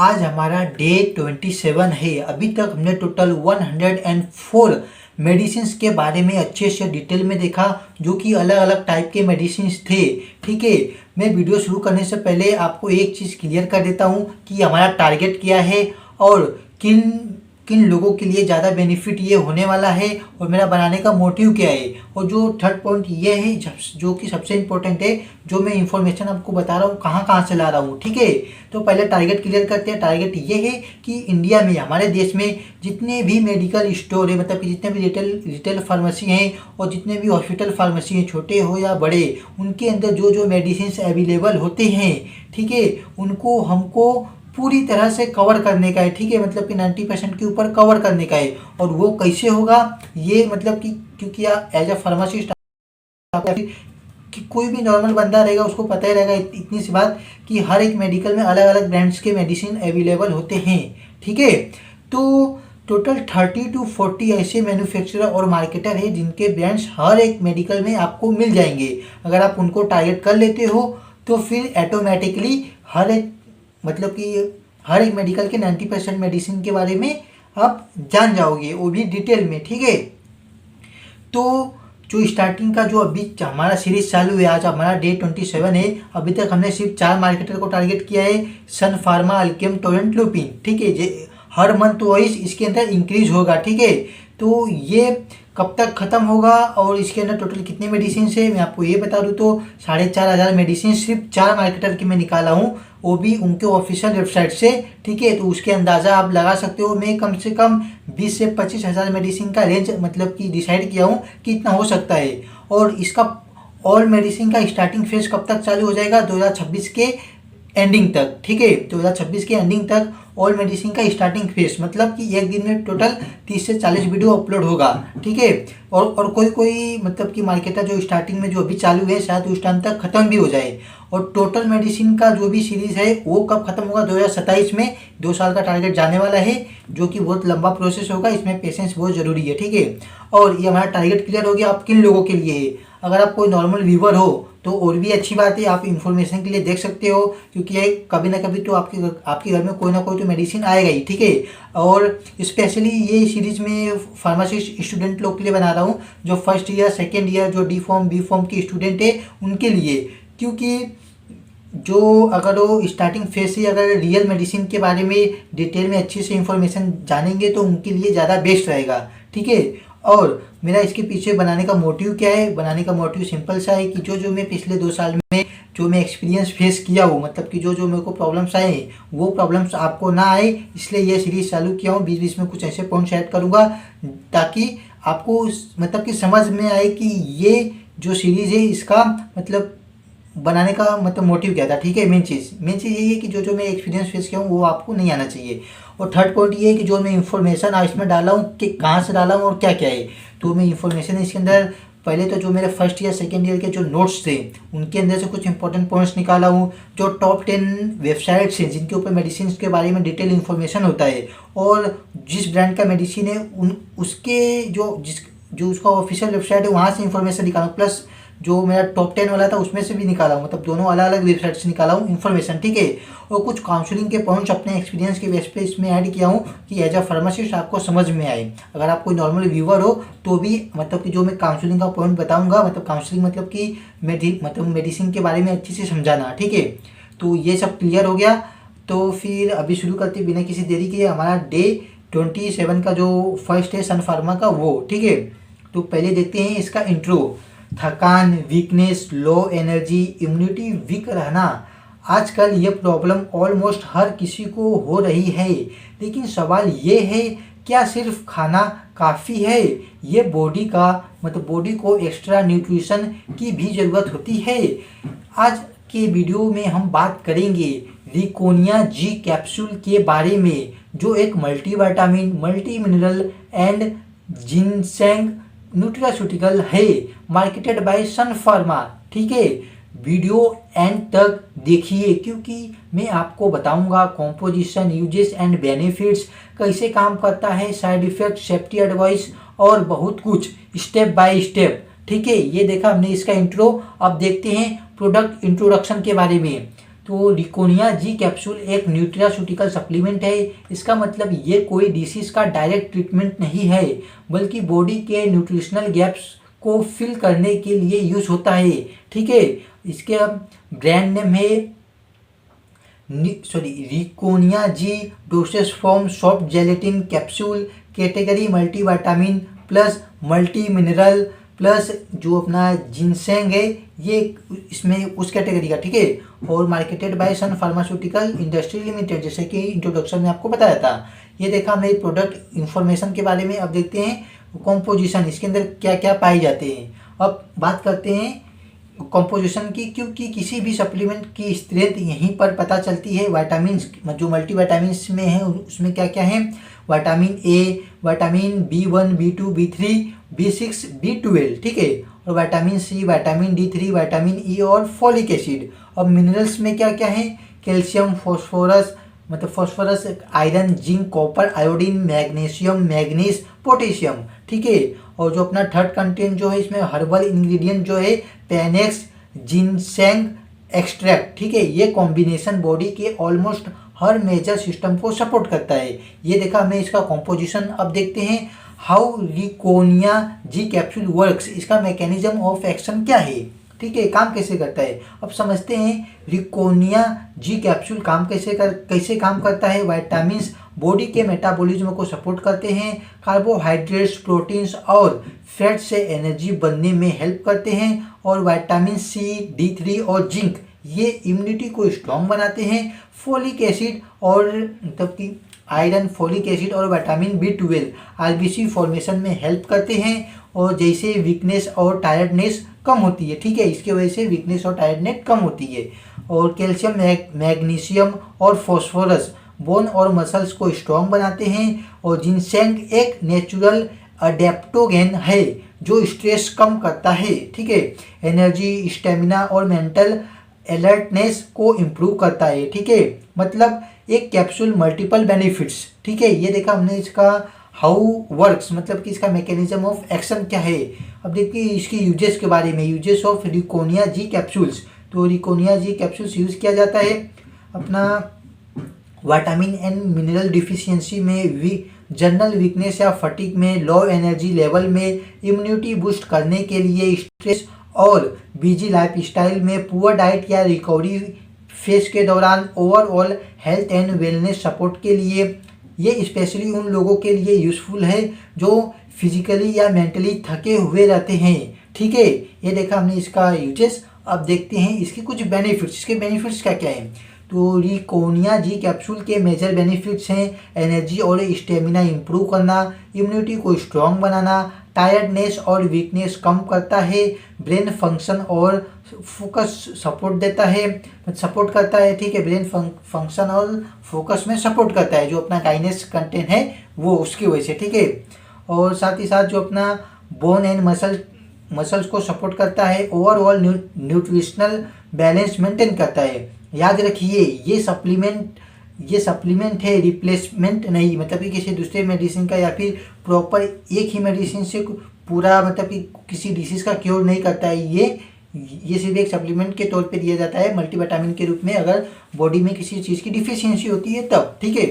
आज हमारा डे 27 है। अभी तक हमने टोटल 104 मेडिसिन के बारे में अच्छे से डिटेल में देखा, जो कि अलग अलग टाइप के मेडिसिन थे। ठीक है, मैं वीडियो शुरू करने से पहले आपको एक चीज़ क्लियर कर देता हूँ कि हमारा टारगेट क्या है और किन किन लोगों के लिए ज़्यादा बेनिफिट ये होने वाला है और मेरा बनाने का मोटिव क्या है। और जो थर्ड पॉइंट ये है जो कि सबसे इम्पोर्टेंट है, जो मैं इंफॉर्मेशन आपको बता रहा हूँ कहाँ कहाँ से ला रहा हूँ। ठीक है, तो पहले टारगेट क्लियर करते हैं। टारगेट ये है कि इंडिया में, हमारे देश में जितने भी मेडिकल स्टोर है, मतलब कि जितने भी रिटेल फार्मेसी हैं और जितने भी हॉस्पिटल फार्मेसी हैं, छोटे हो या बड़े, उनके अंदर जो जो मेडिसिन अवेलेबल होते हैं, ठीक है, उनको हमको पूरी तरह से कवर करने का है। ठीक है, मतलब कि 90% के ऊपर कवर करने का है। और वो कैसे होगा, ये मतलब कि क्योंकि आप एज अ फार्मासिस्ट कि कोई भी नॉर्मल बंदा रहेगा उसको पता ही रहेगा इतनी सी बात कि हर एक मेडिकल में अलग अलग ब्रांड्स के मेडिसिन अवेलेबल होते हैं। ठीक है, तो टोटल 30 to 40 ऐसे मैन्युफैक्चरर और मार्केटर हैं जिनके ब्रांड्स हर एक मेडिकल में आपको मिल जाएंगे। अगर आप उनको टारगेट कर लेते हो तो फिर ऑटोमेटिकली हर एक, मतलब कि हर एक मेडिकल के 90% मेडिसिन के बारे में आप जान जाओगे, वो भी डिटेल में। ठीक है, तो जो स्टार्टिंग का जो अभी हमारा सीरीज चालू है, आज हमारा डे 27 है। अभी तक हमने सिर्फ 4 मार्केटर को टारगेट किया है, सन फार्मा, अल्केम, टोरेंट, लुपिन। ठीक है, हर मंथ वाइज इसके अंदर इंक्रीज होगा। ठीक है, तो ये कब तक खत्म होगा और इसके अंदर टोटल कितने मेडिसिन है मैं आपको ये बता दूं तो 4,500 मेडिसिन सिर्फ 4 मार्केटर की मैं निकाला हूँ, वो भी उनके ऑफिशियल वेबसाइट से। ठीक है, तो उसके अंदाज़ा आप लगा सकते हो। मैं कम से कम 20 से 25,000 मेडिसिन का रेंज मतलब कि डिसाइड किया हूँ कि इतना हो सकता है। और इसका ऑल मेडिसिन का स्टार्टिंग फेज कब तक चालू हो जाएगा, 2026 के एंडिंग तक। ठीक है, 2026 के एंडिंग तक ऑल मेडिसिन का स्टार्टिंग फेज, मतलब कि एक दिन में टोटल 30 से 40 वीडियो अपलोड होगा। ठीक है, और कोई मतलब कि मार्केटर जो स्टार्टिंग में जो अभी चालू है शायद उस टाइम तक खत्म भी हो जाए। और टोटल मेडिसिन का जो भी सीरीज है वो कब खत्म होगा, 2027 में। 2 साल का टारगेट जाने वाला है, जो कि बहुत लंबा प्रोसेस होगा, इसमें पेशेंस बहुत ज़रूरी है। ठीक है, और ये हमारा टारगेट क्लियर हो गया। आप किन लोगों के लिए है, अगर आप कोई नॉर्मल व्यूवर हो तो और भी अच्छी बात है, आप इन्फॉर्मेशन के लिए देख सकते हो, क्योंकि ये कभी ना कभी तो आपके घर में कोई ना कोई तो मेडिसिन आएगा ही। ठीक है, और स्पेशली ये सीरीज में फार्मासिस्ट स्टूडेंट लोग के लिए बना रहा हूँ, जो फर्स्ट ईयर, सेकेंड ईयर, जो डी फॉर्म, बी फॉर्म के स्टूडेंट है उनके लिए। क्योंकि जो अगर वो स्टार्टिंग फेज से अगर रियल मेडिसिन के बारे में डिटेल में अच्छे से इंफॉर्मेशन जानेंगे तो उनके लिए ज़्यादा बेस्ट रहेगा। ठीक है, और मेरा इसके पीछे बनाने का मोटिव क्या है, बनाने का मोटिव सिंपल सा है कि जो मैं पिछले 2 साल में जो मैं एक्सपीरियंस फेस किया हूँ, मतलब कि जो मेरे को प्रॉब्लम्स आए वो प्रॉब्लम्स आपको ना आए, इसलिए ये सीरीज चालू किया हूँ। बीच बीच में कुछ ऐसे पॉइंट्स ऐड करूँगा ताकि आपको मतलब कि समझ में आए कि ये जो सीरीज़ है इसका मतलब बनाने का मतलब मोटिव क्या था। ठीक है, मेन चीज़ यही है कि जो मैं एक्सपीरियंस फेस किया हूँ वो आपको नहीं आना चाहिए। और थर्ड पॉइंट ये है कि जो मैं इन्फॉर्मेशन आज इसमें डाला हूँ कि कहाँ से डाला हूँ और क्या क्या है। तो मैं इन्फॉर्मेशन इसके अंदर पहले तो जो मेरे फर्स्ट ईयर, सेकेंड ईयर के जो नोट्स थे उनके अंदर से कुछ इंपॉर्टेंट पॉइंट्स निकाला हूँ। जो टॉप 10 वेबसाइट्स हैं जिनके ऊपर मेडिसिन के बारे में डिटेल इन्फॉर्मेशन होता है, और जिस ब्रांड का मेडिसिन है उसके जो उसका ऑफिशियल वेबसाइट है वहाँ से इन्फॉर्मेशन निकाला, प्लस जो मेरा टॉप 10 वाला था उसमें से भी निकाला हूँ, मतलब दोनों अलग अलग वेबसाइट से निकाला हूँ इन्फॉर्मेशन। ठीक है, और कुछ काउंसलिंग के पॉइंट्स अपने एक्सपीरियंस के बेस पे इसमें ऐड किया हूँ कि एज अ फार्मासिस्ट आपको समझ में आए। अगर आप कोई नॉर्मल व्यूवर हो तो भी मतलब कि जो मैं काउंसलिंग का पॉइंट बताऊँगा, मतलब काउंसलिंग मतलब कि मेडिसिन के बारे में अच्छे से समझाना। ठीक है, तो ये सब क्लियर हो गया। तो फिर अभी शुरू करते बिना किसी देरी के हमारा डे 27 का जो फर्स्ट है सन फार्मा का वो। ठीक है, तो पहले देखते हैं इसका इंट्रो। थकान, weakness, low energy, immunity weak रहना, आजकल ये प्रॉब्लम ऑलमोस्ट हर किसी को हो रही है। लेकिन सवाल ये है, क्या सिर्फ खाना काफ़ी है? ये बॉडी को एक्स्ट्रा न्यूट्रिशन की भी ज़रूरत होती है। आज के वीडियो में हम बात करेंगे रिकोनिया जी कैप्सूल के बारे में, जो एक multivitamin, multi mineral and ginseng nutraceutical है, मार्केटेड बाय सन फार्मा। ठीक है, वीडियो एंड तक देखिए क्योंकि मैं आपको बताऊंगा कॉम्पोजिशन, यूजेस एंड बेनिफिट्स, कैसे काम करता है, साइड इफेक्ट, सेफ्टी एडवाइस और बहुत कुछ स्टेप बाय स्टेप। ठीक है, ये देखा हमने इसका इंट्रो। अब देखते हैं प्रोडक्ट इंट्रोडक्शन के बारे में। तो रिकोनिया जी कैप्सूल एक न्यूट्रास्यूटिकल सप्लीमेंट है। इसका मतलब ये कोई डिसीज का डायरेक्ट ट्रीटमेंट नहीं है, बल्कि बॉडी के न्यूट्रिशनल गैप्स को फिल करने के लिए यूज होता है। ठीक है, इसके ब्रांड नेम है Reconia G dosage form soft gelatin capsule, category multivitamin plus multi mineral plus जो अपना जिनसेंग है, ये इसमें उस कैटेगरी का। ठीक है, और marketed by Sun pharmaceutical industry limited, जैसे कि इंट्रोडक्शन में आपको बताया था। ये देखा हमने प्रोडक्ट इंफॉर्मेशन के बारे में। अब देखते हैं कॉम्पोजिशन, इसके अंदर क्या क्या पाए जाते हैं। अब बात करते हैं कॉम्पोजिशन की, क्योंकि किसी भी सप्लीमेंट की स्ट्रेंथ यहीं पर पता चलती है। विटामिन जो मल्टीविटामिन्स में है उसमें क्या क्या है, vitamin A, vitamin B1, B2, B3, B6, B12, ठीक है, और vitamin C, vitamin D3, vitamin E और फॉलिक एसिड। अब मिनरल्स में क्या क्या है, कैल्शियम, फॉस्फोरस मतलब phosphorus, iron, zinc, copper, iodine, magnesium, manganese, potassium. ठीक है, और जो अपना थर्ड कंटेंट जो है इसमें हर्बल इंग्रेडिएंट जो है पेनेक्स जिनसेंग एक्सट्रैक्ट। ठीक है, ये कॉम्बिनेशन बॉडी के ऑलमोस्ट हर मेजर सिस्टम को सपोर्ट करता है। ये देखा हमने इसका कॉम्पोजिशन। अब देखते हैं हाउ रिकोनिया जी कैप्सूल वर्क्स, इसका मैकेनिज्म ऑफ एक्शन क्या है। ठीक है, काम कैसे करता है, अब समझते हैं। रिकोनिया जी कैप्सूल कैसे काम करता है। विटामिन्स बॉडी के मेटाबॉलिज्म को सपोर्ट करते हैं, कार्बोहाइड्रेट्स, प्रोटीन्स और फैट से एनर्जी बनने में हेल्प करते हैं, और विटामिन सी, D3 और जिंक ये इम्यूनिटी को स्ट्रॉन्ग बनाते हैं। फोलिक एसिड और मतलब कि आयरन, फोलिक एसिड और विटामिन B12 RBC फॉर्मेशन में हेल्प करते हैं, और जैसे वीकनेस और टायर्डनेस कम होती है। ठीक है, इसकी वजह से वीकनेस और टायर्डनेस कम होती है। और कैल्शियम, मैग्नीशियम और फॉस्फोरस बोन और मसल्स को स्ट्रॉन्ग बनाते हैं, और जिनसेंग एक नेचुरल अडेप्टोगेन है जो स्ट्रेस कम करता है। ठीक है, एनर्जी, स्टेमिना और मेंटल अलर्टनेस को इम्प्रूव करता है। ठीक है, मतलब एक कैप्सूल मल्टीपल बेनिफिट्स। ठीक है, ये देखा हमने इसका हाउ वर्क्स, मतलब कि इसका मैकेनिज्म ऑफ एक्शन क्या है। अब देखिए इसकी यूजेस के बारे में। यूजेस ऑफ रिकोनिया जी कैप्सूल्स, तो रिकोनिया जी कैप्सूल्स यूज किया जाता है अपना विटामिन एंड मिनरल डिफिशियंसी में, जनरल वीकनेस या फटीग में, लो एनर्जी लेवल में, इम्यूनिटी बूस्ट करने के लिए, स्ट्रेस और बिजी लाइफस्टाइल में, पुअर डाइट या रिकवरी फेज के दौरान, overall health and wellness support के लिए। ये स्पेशली उन लोगों के लिए यूज़फुल है जो फिजिकली या मेंटली थके हुए रहते हैं। ठीक है, ये देखा हमने इसका यूजेस। अब देखते हैं इसके कुछ बेनिफिट्स। इसके बेनिफिट्स क्या क्या हैं, तो रिकोनिया जी कैप्सूल के मेजर बेनिफिट्स हैं एनर्जी और स्टेमिना इंप्रूव करना, इम्यूनिटी को स्ट्रॉन्ग बनाना, टायर्डनेस और वीकनेस कम करता है, ब्रेन फंक्शन और फोकस सपोर्ट करता है। ठीक है, ब्रेन फंक्शन और फोकस में सपोर्ट करता है, जो अपना काइनेस कंटेंट है वो उसकी वजह से। ठीक है, और साथ ही साथ जो अपना बोन एंड मसल्स को सपोर्ट करता है, ओवरऑल न्यूट्रिशनल बैलेंस मेंटेन करता है। याद रखिए ये सप्लीमेंट है, रिप्लेसमेंट नहीं, मतलब कि किसी दूसरे मेडिसिन का या फिर प्रॉपर एक ही मेडिसिन से पूरा मतलब कि किसी डिसीज़ का क्योर नहीं करता है। ये सिर्फ एक सप्लीमेंट के तौर पे दिया जाता है मल्टीविटामिन के रूप में, अगर बॉडी में किसी चीज़ की डिफिशियंसी होती है तब। ठीक है,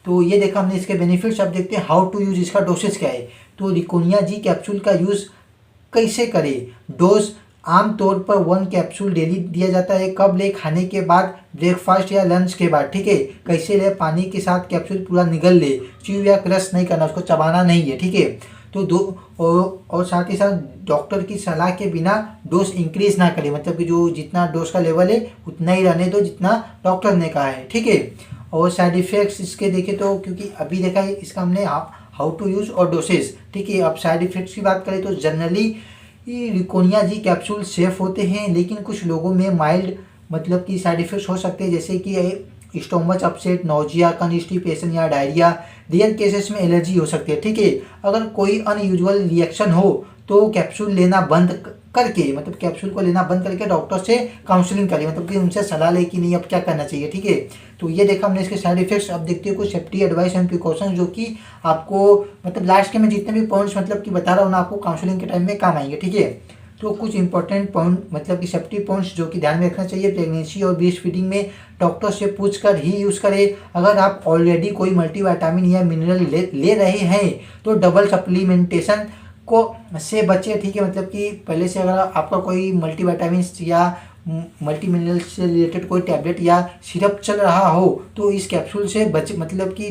तो ये देखा हमने इसके बेनिफिट्स। अब देखते हैं हाउ टू यूज, इसका डोसेज क्या है। तो रिकोनिया जी कैप्सूल का यूज़ कैसे करें। डोज आमतौर पर 1 कैप्सूल डेली दिया जाता है। कब ले, खाने के बाद, ब्रेकफास्ट या लंच के बाद। ठीक है, कैसे ले, पानी के साथ कैप्सूल पूरा निगल ले, च्यू या क्रश नहीं करना, उसको चबाना नहीं है। ठीक है, तो और साथ ही साथ डॉक्टर की सलाह के बिना डोज इंक्रीज ना करें, मतलब कि जो जितना डोज का लेवल है उतना ही रहने दो जितना डॉक्टर ने कहा है। ठीक है, और साइड इफेक्ट्स इसके देखें तो, क्योंकि अभी देखा है इसका हमने हाउ टू यूज़ और डोसेज। ठीक है, अब साइड इफेक्ट्स की बात करें तो जनरली रिकोनिया जी कैप्सूल सेफ होते हैं, लेकिन कुछ लोगों में माइल्ड मतलब कि साइड इफेक्ट्स हो सकते हैं, जैसे कि स्टोमच अपसेट, नोजिया, कॉन्स्टिपेशन या डायरिया। रियल केसेस में एलर्जी हो सकती है। ठीक है, अगर कोई अनयूजुअल रिएक्शन हो तो कैप्सूल लेना बंद करके, मतलब कैप्सूल को लेना बंद करके डॉक्टर से काउंसलिंग करिए, मतलब कि उनसे सलाह ले कि नहीं अब क्या करना चाहिए। ठीक है, तो ये देखा हमने इसके साइड इफेक्ट्स। अब देखते हैं कुछ सेफ्टी एडवाइस एंड प्रिकॉशन जो कि आपको मतलब लास्ट के मैं जितने भी पॉइंट्स मतलब कि बता रहा हूँ ना, आपको काउंसलिंग के टाइम में काम आएंगे। ठीक है, तो कुछ इंपॉर्टेंट पॉइंट मतलब कि सेफ्टी पॉइंट्स जो कि ध्यान में रखना चाहिए प्रेगनेंसी और ब्रेस्ट फीडिंग में, डॉक्टर से पूछकर ही यूज़ करें। अगर आप ऑलरेडी कोई मल्टीविटामिन या मिनरल ले रहे हैं तो डबल सप्लीमेंटेशन को से बचे, ठीक है। मतलब कि पहले से अगर आपका कोई मल्टीविटामिन या मल्टी मिनरल से रिलेटेड कोई टैबलेट या सिरप चल रहा हो तो इस कैप्सूल से बचे, मतलब कि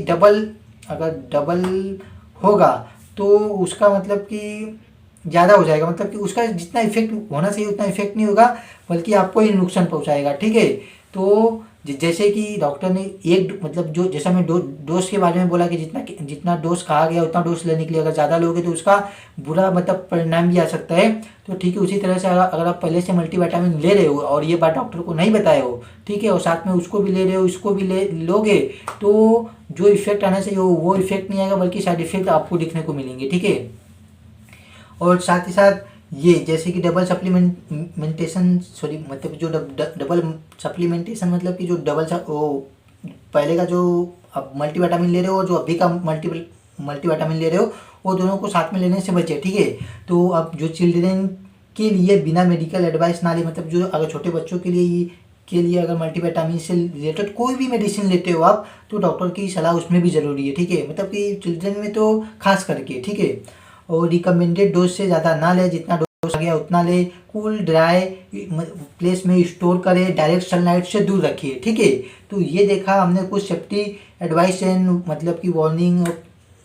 अगर डबल होगा तो उसका मतलब कि ज़्यादा हो जाएगा, मतलब कि उसका जितना इफेक्ट होना चाहिए उतना इफेक्ट नहीं होगा, बल्कि आपको ही नुकसान पहुंचाएगा, ठीक है। तो जैसे कि डॉक्टर ने एक मतलब जो जैसा मैं डोज के बारे में बोला कि जितना डोज कहा गया उतना डोज लेने के लिए अगर ज़्यादा लोगे तो उसका बुरा मतलब परिणाम भी आ सकता है। तो ठीक है, उसी तरह से अगर आप पहले से मल्टीविटामिन ले रहे हो और ये बात डॉक्टर को नहीं बताए हो, ठीक है, और साथ में उसको भी ले रहे हो इसको भी लोगे तो जो इफेक्ट आना चाहिए वो इफेक्ट नहीं आएगा, बल्कि साइड इफेक्ट आपको दिखने को मिलेंगे, ठीक है। और साथ ही साथ ये जैसे कि डबल सप्लीमेंटेशन सॉरी मतलब जो डबल सप्लीमेंटेशन मतलब कि जो वो पहले का जो अब मल्टीविटामिन ले रहे हो और जो अभी का मल्टीविटामिन ले रहे हो वो दोनों को साथ में लेने से बचे, ठीक है। तो अब जो चिल्ड्रेन के लिए बिना मेडिकल एडवाइस ना ले, मतलब जो अगर छोटे बच्चों के लिए अगर मल्टीविटामिन से रिलेटेड कोई भी मेडिसिन लेते हो आप तो डॉक्टर की सलाह उसमें भी ज़रूरी है, ठीक है। मतलब कि चिल्ड्रन में तो खास करके, ठीक है। और रिकमेंडेड डोज से ज़्यादा ना ले, जितना डोज आ गया उतना ले। कूल ड्राई प्लेस में स्टोर करें, डायरेक्ट सनलाइट से दूर रखिए, ठीक है। तो ये देखा हमने कुछ सेफ्टी एडवाइस एंड मतलब कि वार्निंग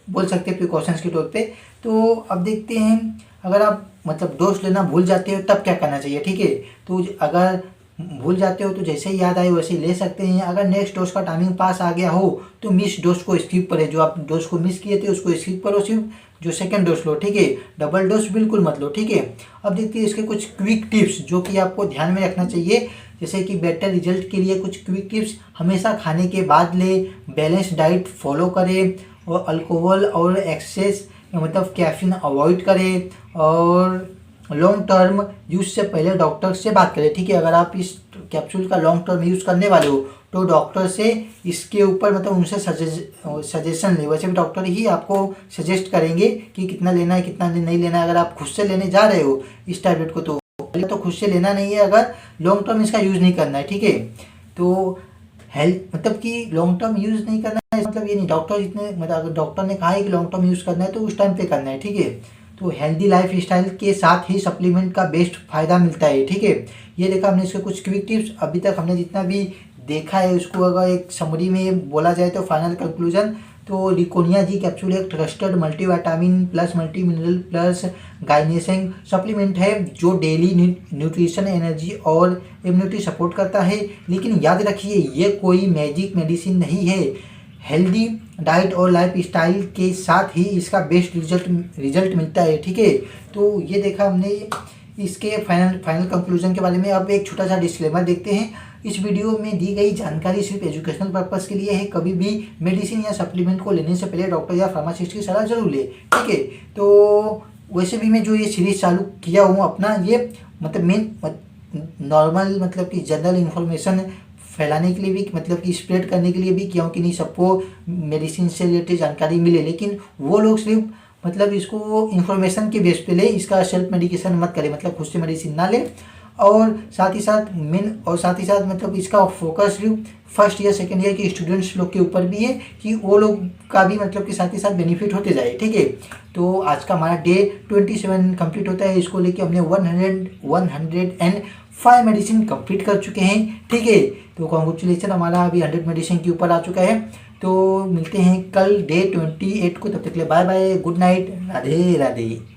बोल सकते हैं प्रिकॉशंस के तौर पे। तो अब देखते हैं अगर आप मतलब डोज लेना भूल जाते हो तब क्या करना चाहिए, ठीक है। तो अगर भूल जाते हो तो जैसे ही याद आए वैसे ही ले सकते हैं। अगर नेक्स्ट डोज का टाइमिंग पास आ गया हो तो मिस डोज को स्किप करें, जो आप डोज को मिस किए थे उसको स्किप करो, सिर्फ जो सेकंड डोज लो, ठीक है। डबल डोज बिल्कुल मत लो, ठीक है। अब देखते हैं इसके कुछ क्विक टिप्स जो कि आपको ध्यान में रखना चाहिए, जैसे कि बेटर रिजल्ट के लिए कुछ क्विक टिप्स। हमेशा खाने के बाद ले, बैलेंस डाइट फॉलो करें, और अल्कोहल और एक्सेस मतलब कैफीन अवॉइड करें, और लॉन्ग टर्म यूज से पहले डॉक्टर से बात करें, ठीक है। अगर आप इस कैप्सूल का लॉन्ग टर्म यूज़ करने वाले हो तो डॉक्टर से इसके ऊपर मतलब उनसे सजेशन ले। वैसे भी डॉक्टर ही आपको सजेस्ट करेंगे कि कितना लेना है कितना नहीं लेना है। अगर आप खुद से लेने जा रहे हो इस टैबलेट को तो पहले तो खुद से लेना नहीं है, अगर लॉन्ग टर्म इसका यूज़ नहीं करना है, ठीक है। तो हेल्थ मतलब कि लॉन्ग टर्म यूज़ नहीं करना है मतलब ये नहीं, डॉक्टर जितने मतलब अगर डॉक्टर ने कहा है कि लॉन्ग टर्म यूज़ करना है तो उस टाइम पे करना है, ठीक है। तो हेल्दी लाइफ स्टाइल के साथ ही सप्लीमेंट का बेस्ट फायदा मिलता है, ठीक है। ये देखा हमने इसके कुछ क्विक टिप्स। अभी तक हमने जितना भी देखा है उसको अगर एक समरी में बोला जाए तो फाइनल कंक्लूजन तो रिकोनिया जी कैप्सूल एक trusted multivitamin plus multi mineral plus ginseng supplement है जो डेली न्यूट्रिशन, एनर्जी और इम्यूनिटी सपोर्ट करता है। लेकिन याद रखिए ये कोई मैजिक मेडिसिन नहीं है। हेल्दी डाइट और लाइफ स्टाइल के साथ ही इसका बेस्ट रिजल्ट मिलता है, ठीक है। तो ये देखा हमने इसके फाइनल कंक्लूजन के बारे में। अब एक छोटा सा डिस्क्लेमर देखते हैं। इस वीडियो में दी गई जानकारी सिर्फ एजुकेशनल पर्पस के लिए है। कभी भी मेडिसिन या सप्लीमेंट को लेने से पहले डॉक्टर या फार्मासिस्ट की सलाह जरूर ले, ठीक है। तो वैसे भी मैं जो ये सीरीज चालू किया हूँ अपना, ये मतलब मेन नॉर्मल मतलब कि जनरल इन्फॉर्मेशन फैलाने के लिए भी मतलब कि स्प्रेड करने के लिए भी किया हूँ कि नहीं सबको मेडिसिन से रिलेटेड जानकारी मिले। लेकिन वो लोग सिर्फ मतलब इसको इन्फॉर्मेशन के बेस पे ले, इसका सेल्फ मेडिकेशन मत करे, मतलब खुद से मेडिसिन ना ले। और साथ ही साथ मतलब इसका फोकस सिर्फ फर्स्ट ईयर सेकेंड ईयर के स्टूडेंट्स लोग के ऊपर भी है कि वो लोग का भी मतलब कि साथ ही साथ बेनिफिट होते जाए, ठीक है। तो आज का हमारा डे 27 कंप्लीट होता है। इसको लेके हमने 105 मेडिसिन कंप्लीट कर चुके हैं, ठीक है। तो कॉन्ग्रेचुलेसन, हमारा अभी 100 मेडिसिन के ऊपर आ चुका है। तो मिलते हैं कल डे 28 को, तब तक के लिए bye bye, good night, Radhe Radhe.